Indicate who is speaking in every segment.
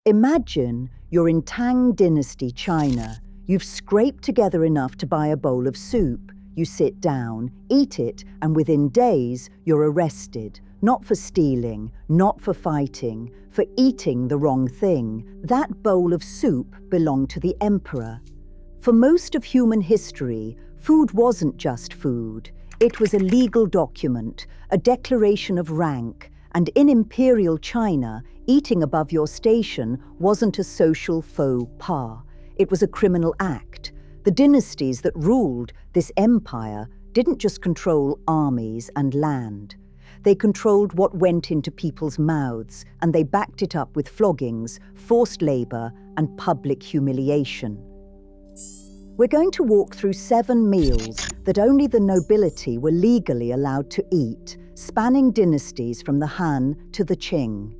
Speaker 1: Imagine you're in Tang Dynasty, China. You've scraped together enough to buy a bowl of soup. You sit down, eat it, and within days, you're arrested. Not for stealing, not for fighting, for eating the wrong thing. That bowl of soup belonged to the emperor. For most of human history, food wasn't just food. It was a legal document, a declaration of rank, and in imperial China, eating above your station wasn't a social faux pas. It was a criminal act. The dynasties that ruled this empire didn't just control armies and land. They controlled what went into people's mouths, and they backed it up with floggings, forced labor, and public humiliation. We're going to walk through 7 meals that only the nobility were legally allowed to eat, spanning dynasties from the Han to the Qing.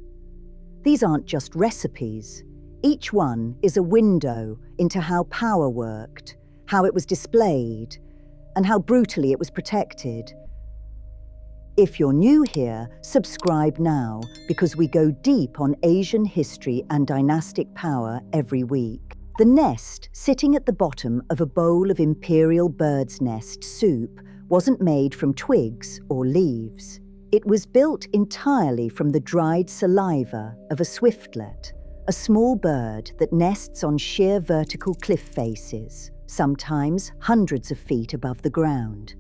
Speaker 1: These aren't just recipes. Each one is a window into how power worked, how it was displayed, and how brutally it was protected. If you're new here, subscribe now, because we go deep on Asian history and dynastic power every week. The nest sitting at the bottom of a bowl of imperial bird's nest soup wasn't made from twigs or leaves. It was built entirely from the dried saliva of a swiftlet, a small bird that nests on sheer vertical cliff faces, sometimes hundreds of feet above the ground.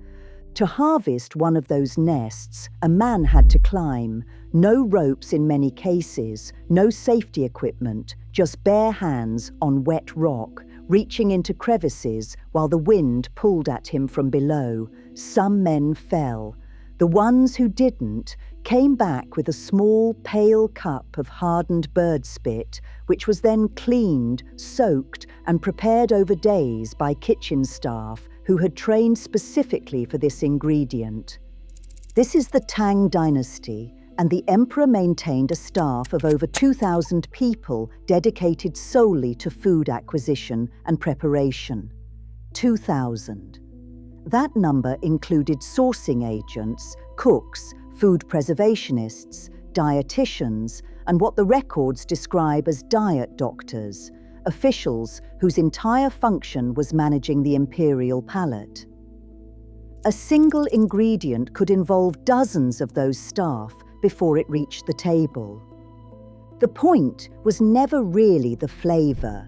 Speaker 1: To harvest one of those nests, a man had to climb. No ropes in many cases, no safety equipment, just bare hands on wet rock, reaching into crevices while the wind pulled at him from below. Some men fell. The ones who didn't came back with a small, pale cup of hardened bird spit, which was then cleaned, soaked, and prepared over days by kitchen staff who had trained specifically for this ingredient. This is the Tang Dynasty, and the emperor maintained a staff of over 2,000 people dedicated solely to food acquisition and preparation. 2,000. That number included sourcing agents, cooks, food preservationists, dietitians, and what the records describe as diet doctors, officials whose entire function was managing the imperial palate. A single ingredient could involve dozens of those staff before it reached the table. The point was never really the flavor.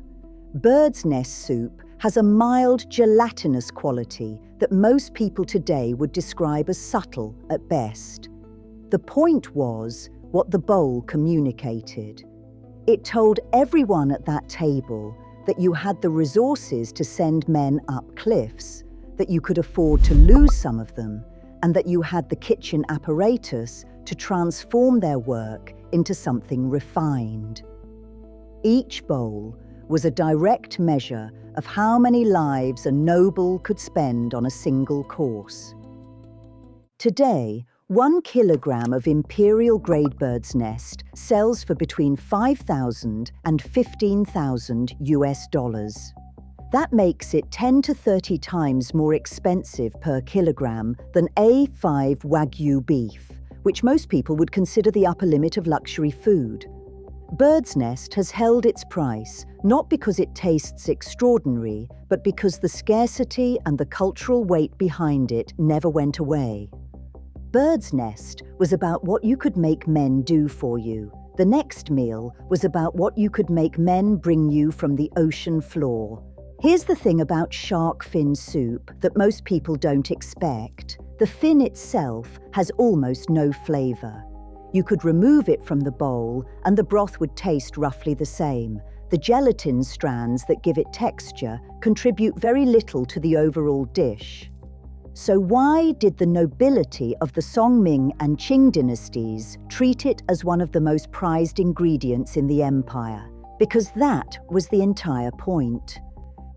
Speaker 1: Bird's nest soup has a mild, gelatinous quality that most people today would describe as subtle at best. The point was what the bowl communicated. It told everyone at that table that you had the resources to send men up cliffs, that you could afford to lose some of them, and that you had the kitchen apparatus to transform their work into something refined. Each bowl was a direct measure of how many lives a noble could spend on a single course. Today, 1 kilogram of imperial-grade bird's nest sells for between $5,000 and $15,000 US. That makes it 10 to 30 times more expensive per kilogram than A5 Wagyu beef, which most people would consider the upper limit of luxury food. Bird's nest has held its price, not because it tastes extraordinary, but because the scarcity and the cultural weight behind it never went away. Bird's nest was about what you could make men do for you. The next meal was about what you could make men bring you from the ocean floor. Here's the thing about shark fin soup that most people don't expect. The fin itself has almost no flavor. You could remove it from the bowl and the broth would taste roughly the same. The gelatin strands that give it texture contribute very little to the overall dish. So why did the nobility of the Song, Ming, and Qing dynasties treat it as one of the most prized ingredients in the empire? Because that was the entire point.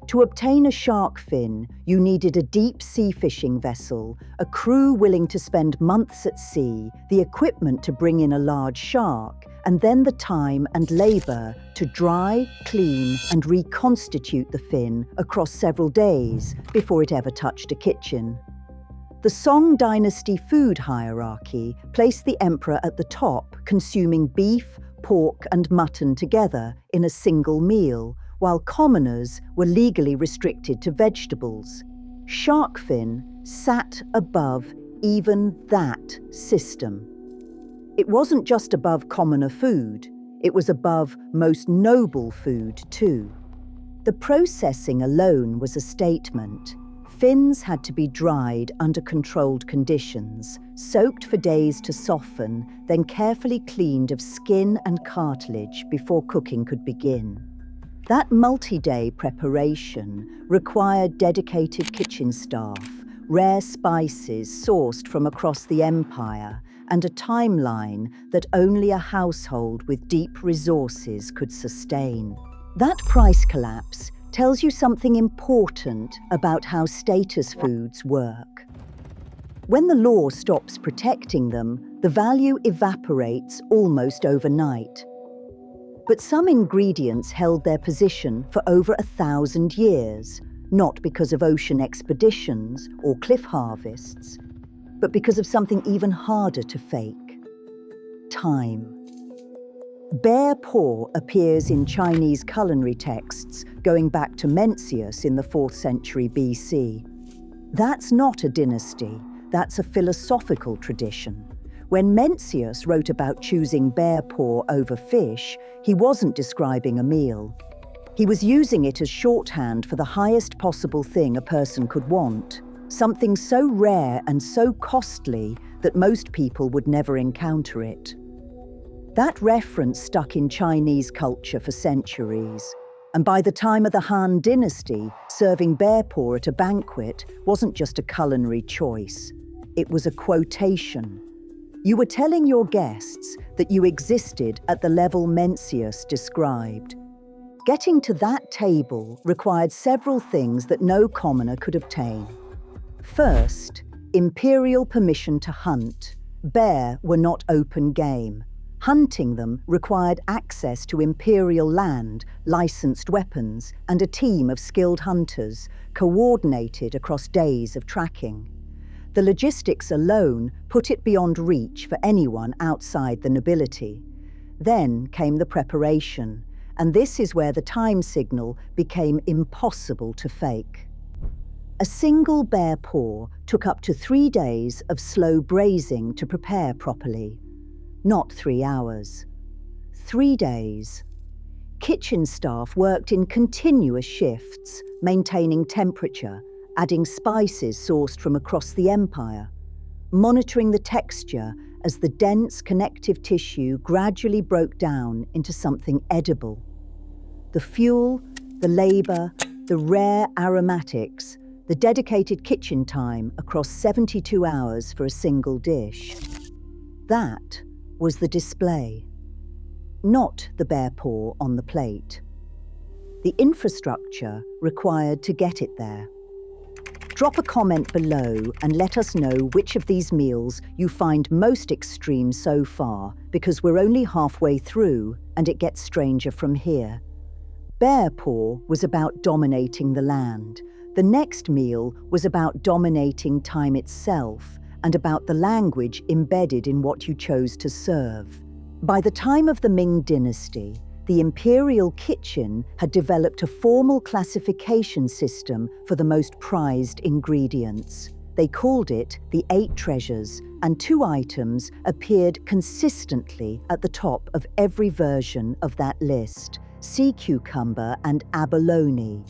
Speaker 1: To obtain a shark fin, you needed a deep-sea fishing vessel, a crew willing to spend months at sea, the equipment to bring in a large shark, and then the time and labor to dry, clean, and reconstitute the fin across several days before it ever touched a kitchen. The Song dynasty food hierarchy placed the emperor at the top, consuming beef, pork and mutton together in a single meal, while commoners were legally restricted to vegetables. Shark fin sat above even that system. It wasn't just above commoner food, it was above most noble food too. The processing alone was a statement. Fins had to be dried under controlled conditions, soaked for days to soften, then carefully cleaned of skin and cartilage before cooking could begin. That multi-day preparation required dedicated kitchen staff, rare spices sourced from across the empire, and a timeline that only a household with deep resources could sustain. That price collapse tells you something important about how status foods work. When the law stops protecting them, the value evaporates almost overnight. But some ingredients held their position for over 1,000 years, not because of ocean expeditions or cliff harvests, but because of something even harder to fake: time. Bear paw appears in Chinese culinary texts going back to Mencius in the 4th century BC. That's not a dynasty, that's a philosophical tradition. When Mencius wrote about choosing bear paw over fish, he wasn't describing a meal. He was using it as shorthand for the highest possible thing a person could want, something so rare and so costly that most people would never encounter it. That reference stuck in Chinese culture for centuries, and by the time of the Han Dynasty, serving bear paw at a banquet wasn't just a culinary choice, it was a quotation. You were telling your guests that you existed at the level Mencius described. Getting to that table required several things that no commoner could obtain. First, imperial permission to hunt. Bear were not open game. Hunting them required access to imperial land, licensed weapons, and a team of skilled hunters, coordinated across days of tracking. The logistics alone put it beyond reach for anyone outside the nobility. Then came the preparation, and this is where the time signal became impossible to fake. A single bear paw took up to 3 days of slow braising to prepare properly. Not 3 hours. 3 days. Kitchen staff worked in continuous shifts, maintaining temperature, adding spices sourced from across the empire, monitoring the texture as the dense connective tissue gradually broke down into something edible. The fuel, the labor, the rare aromatics, the dedicated kitchen time across 72 hours for a single dish. That was the display, not the bear paw on the plate. The infrastructure required to get it there. Drop a comment below and let us know which of these meals you find most extreme so far, because we're only halfway through and it gets stranger from here. Bear paw was about dominating the land. The next meal was about dominating time itself, and about the language embedded in what you chose to serve. By the time of the Ming Dynasty, the imperial kitchen had developed a formal classification system for the most prized ingredients. They called it the 8 treasures, and 2 items appeared consistently at the top of every version of that list: sea cucumber and abalone.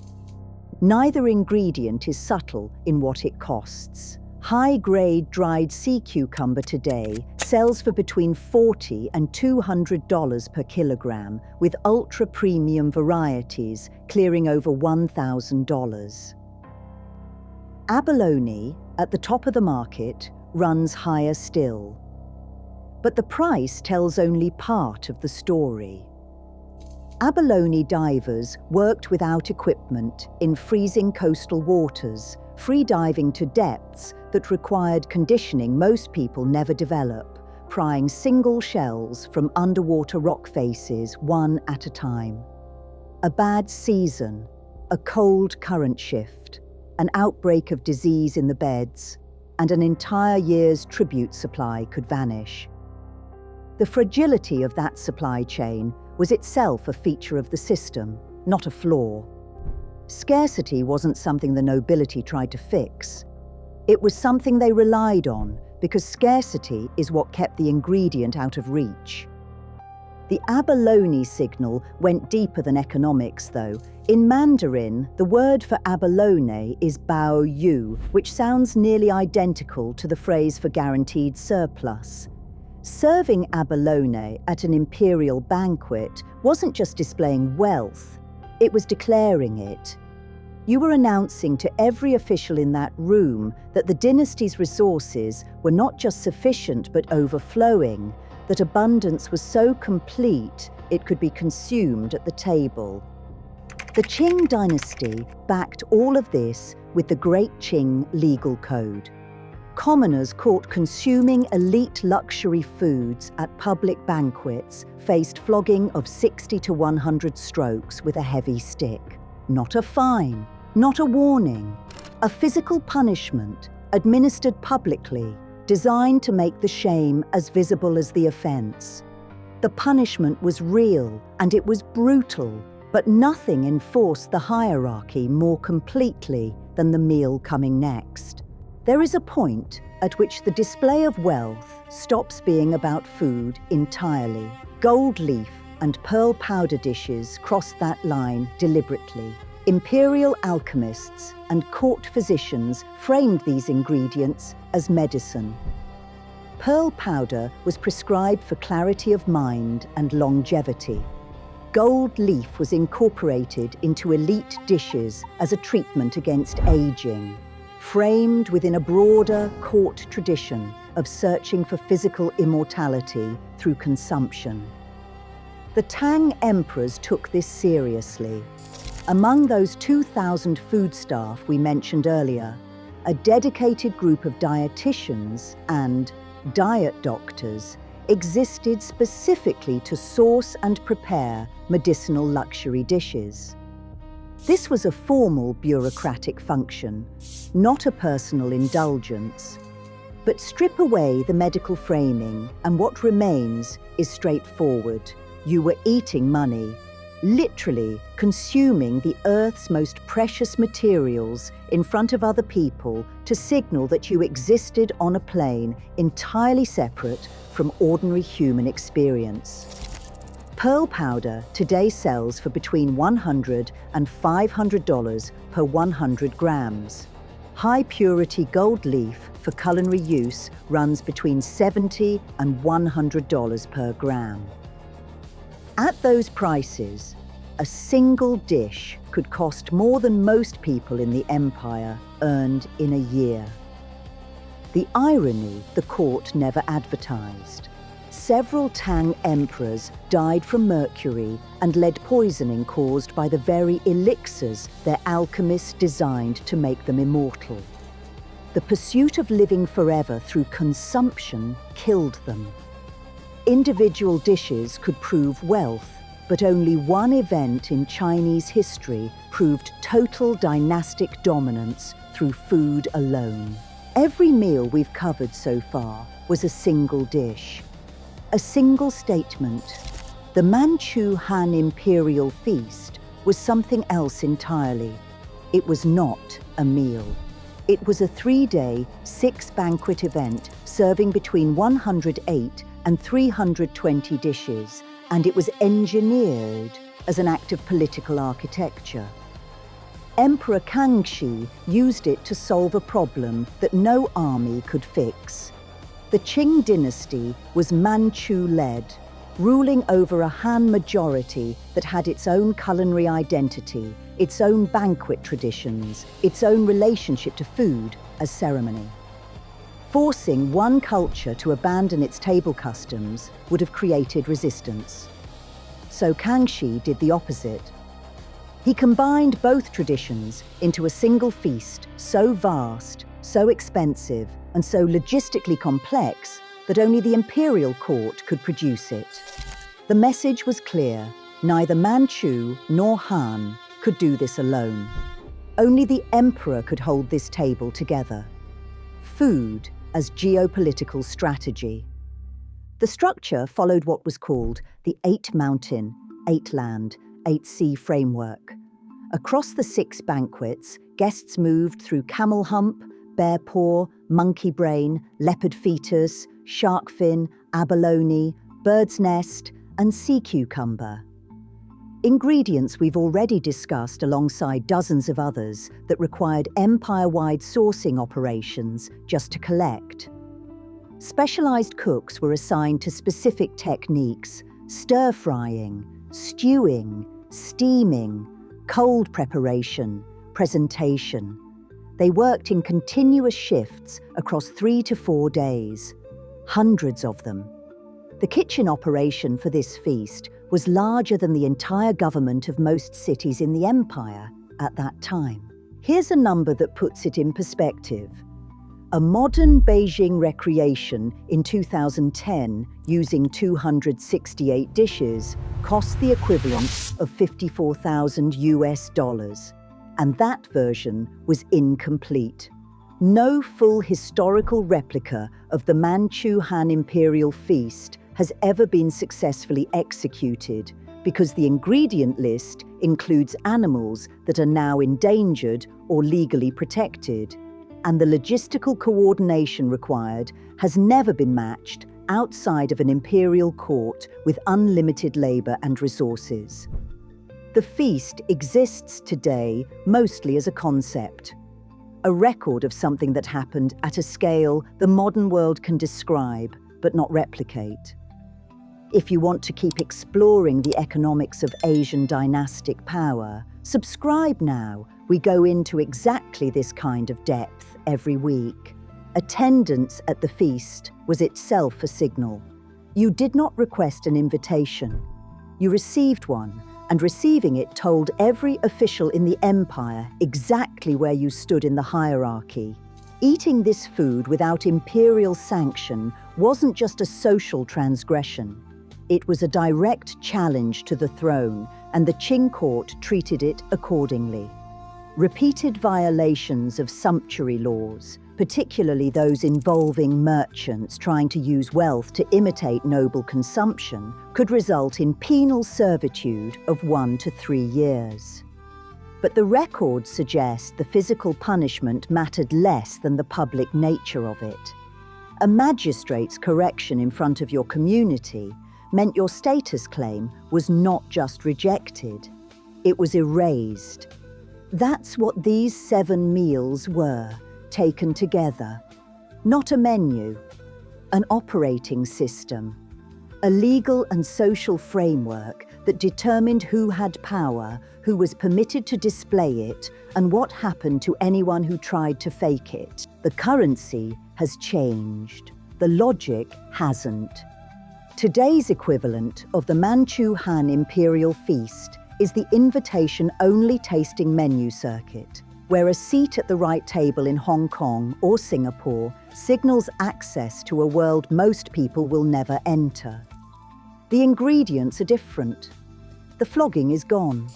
Speaker 1: Neither ingredient is subtle in what it costs. High-grade dried sea cucumber today sells for between $40 and $200 per kilogram, with ultra-premium varieties clearing over $1,000. Abalone, at the top of the market, runs higher still. But the price tells only part of the story. Abalone divers worked without equipment in freezing coastal waters, free diving to depths that required conditioning most people never develop, prying single shells from underwater rock faces one at a time. A bad season, a cold current shift, an outbreak of disease in the beds, and an entire year's tribute supply could vanish. The fragility of that supply chain was itself a feature of the system, not a flaw. Scarcity wasn't something the nobility tried to fix. It was something they relied on because scarcity is what kept the ingredient out of reach. The abalone signal went deeper than economics, though. In Mandarin, the word for abalone is bao yu, which sounds nearly identical to the phrase for guaranteed surplus. Serving abalone at an imperial banquet wasn't just displaying wealth, it was declaring it. You were announcing to every official in that room that the dynasty's resources were not just sufficient but overflowing, that abundance was so complete it could be consumed at the table. The Qing dynasty backed all of this with the Great Qing legal code. Commoners caught consuming elite luxury foods at public banquets faced flogging of 60 to 100 strokes with a heavy stick. Not a fine, not a warning, a physical punishment administered publicly, designed to make the shame as visible as the offense. The punishment was real and it was brutal, but nothing enforced the hierarchy more completely than the meal coming next. There is a point at which the display of wealth stops being about food entirely. Gold leaf and pearl powder dishes crossed that line deliberately. Imperial alchemists and court physicians framed these ingredients as medicine. Pearl powder was prescribed for clarity of mind and longevity. Gold leaf was incorporated into elite dishes as a treatment against aging, framed within a broader court tradition of searching for physical immortality through consumption. The Tang emperors took this seriously. Among those 2,000 food staff we mentioned earlier, a dedicated group of dietitians and diet doctors existed specifically to source and prepare medicinal luxury dishes. This was a formal bureaucratic function, not a personal indulgence. But strip away the medical framing and what remains is straightforward. You were eating money, literally consuming the Earth's most precious materials in front of other people to signal that you existed on a plane entirely separate from ordinary human experience. Pearl powder today sells for between $100 and $500 per 100 grams. High-purity gold leaf for culinary use runs between $70 and $100 per gram. At those prices, a single dish could cost more than most people in the empire earned in a year. The irony the court never advertised. Several Tang emperors died from mercury and lead poisoning caused by the very elixirs their alchemists designed to make them immortal. The pursuit of living forever through consumption killed them. Individual dishes could prove wealth, but only one event in Chinese history proved total dynastic dominance through food alone. Every meal we've covered so far was a single dish, a single statement. The Manchu Han Imperial Feast was something else entirely. It was not a meal. It was a 3-day, 6-banquet event serving between 108 and 320 dishes, and it was engineered as an act of political architecture. Emperor Kangxi used it to solve a problem that no army could fix. The Qing dynasty was Manchu-led, ruling over a Han majority that had its own culinary identity, its own banquet traditions, its own relationship to food as ceremony. Forcing one culture to abandon its table customs would have created resistance. So Kangxi did the opposite. He combined both traditions into a single feast so vast, so expensive, and so logistically complex that only the imperial court could produce it. The message was clear: neither Manchu nor Han could do this alone. Only the emperor could hold this table together. Food as geopolitical strategy. The structure followed what was called the 8-mountain, 8-land, 8-sea framework. Across the 6 banquets, guests moved through camel hump, bear paw, monkey brain, leopard fetus, shark fin, abalone, bird's nest, and sea cucumber. Ingredients we've already discussed alongside dozens of others that required empire-wide sourcing operations just to collect. Specialized cooks were assigned to specific techniques: stir-frying, stewing, steaming, cold preparation, presentation. They worked in continuous shifts across 3 to 4 days, hundreds of them. The kitchen operation for this feast was larger than the entire government of most cities in the empire at that time. Here's a number that puts it in perspective. A modern Beijing recreation in 2010, using 268 dishes, cost the equivalent of $54,000, and that version was incomplete. No full historical replica of the Manchu Han Imperial Feast has ever been successfully executed because the ingredient list includes animals that are now endangered or legally protected, and the logistical coordination required has never been matched outside of an imperial court with unlimited labor and resources. The feast exists today mostly as a concept, a record of something that happened at a scale the modern world can describe but not replicate. If you want to keep exploring the economics of Asian dynastic power, subscribe now. We go into exactly this kind of depth every week. Attendance at the feast was itself a signal. You did not request an invitation. You received one, and receiving it told every official in the empire exactly where you stood in the hierarchy. Eating this food without imperial sanction wasn't just a social transgression. It was a direct challenge to the throne, and the Qing court treated it accordingly. Repeated violations of sumptuary laws, particularly those involving merchants trying to use wealth to imitate noble consumption, could result in penal servitude of 1 to 3 years. But the records suggest the physical punishment mattered less than the public nature of it. A magistrate's correction in front of your community meant your status claim was not just rejected, it was erased. That's what these 7 meals were, taken together. Not a menu, an operating system, a legal and social framework that determined who had power, who was permitted to display it, and what happened to anyone who tried to fake it. The currency has changed. The logic hasn't. Today's equivalent of the Manchu Han Imperial Feast is the invitation-only tasting menu circuit, where a seat at the right table in Hong Kong or Singapore signals access to a world most people will never enter. The ingredients are different. The flogging is gone.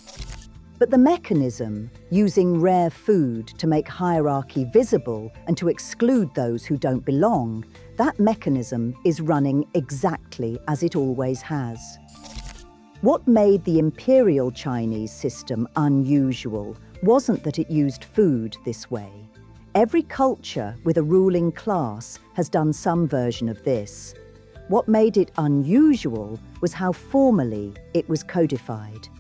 Speaker 1: But the mechanism, using rare food to make hierarchy visible and to exclude those who don't belong, that mechanism is running exactly as it always has. What made the imperial Chinese system unusual wasn't that it used food this way. Every culture with a ruling class has done some version of this. What made it unusual was how formally it was codified.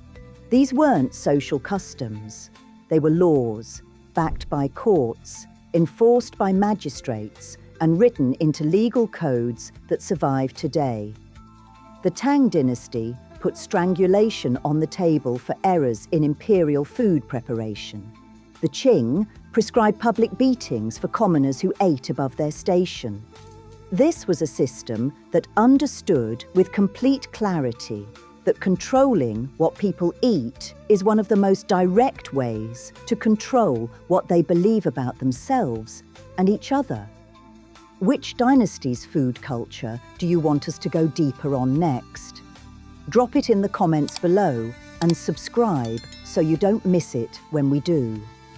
Speaker 1: These weren't social customs. They were laws, backed by courts, enforced by magistrates, and written into legal codes that survive today. The Tang Dynasty put strangulation on the table for errors in imperial food preparation. The Qing prescribed public beatings for commoners who ate above their station. This was a system that understood with complete clarity that controlling what people eat is one of the most direct ways to control what they believe about themselves and each other. Which dynasty's food culture do you want us to go deeper on next? Drop it in the comments below and subscribe so you don't miss it when we do.